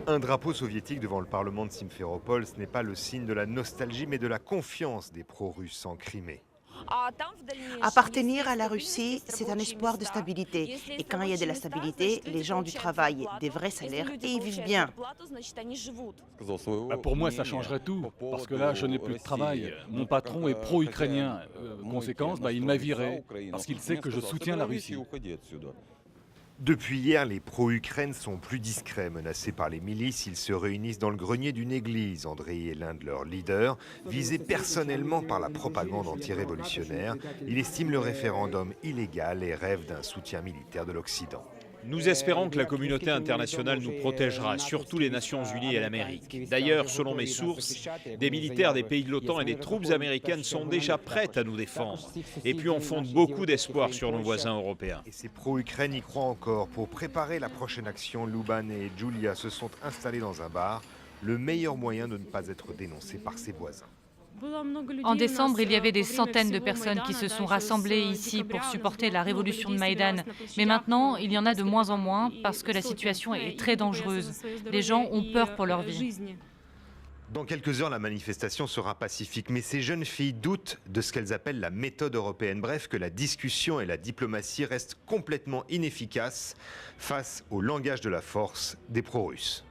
Un drapeau soviétique devant le parlement de Simferopol, ce n'est pas le signe de la nostalgie, mais de la confiance des pro-russes en Crimée. Appartenir à la Russie, c'est un espoir de stabilité. Et quand il y a de la stabilité, les gens du travail, des vrais salaires et ils vivent bien. Pour moi, ça changerait tout, parce que là, je n'ai plus de travail. Mon patron est pro-ukrainien. Conséquence, il m'a viré, parce qu'il sait que je soutiens la Russie. Depuis hier, les pro-Ukraine sont plus discrets. Menacés par les milices, ils se réunissent dans le grenier d'une église. Andrei est l'un de leurs leaders. Visé personnellement par la propagande anti-révolutionnaire, il estime le référendum illégal et rêve d'un soutien militaire de l'Occident. Nous espérons que la communauté internationale nous protégera, surtout les Nations Unies et l'Amérique. D'ailleurs, selon mes sources, des militaires des pays de l'OTAN et des troupes américaines sont déjà prêtes à nous défendre. Et puis on fonde beaucoup d'espoir sur nos voisins européens. Et ces pro-Ukraine y croient encore. Pour préparer la prochaine action, Luban et Julia se sont installés dans un bar. Le meilleur moyen de ne pas être dénoncé par ses voisins. En décembre, il y avait des centaines de personnes qui se sont rassemblées ici pour supporter la révolution de Maïdan. Mais maintenant, il y en a de moins en moins parce que la situation est très dangereuse. Les gens ont peur pour leur vie. Dans quelques heures, la manifestation sera pacifique, mais ces jeunes filles doutent de ce qu'elles appellent la méthode européenne. Bref, que la discussion et la diplomatie restent complètement inefficaces face au langage de la force des pro-russes.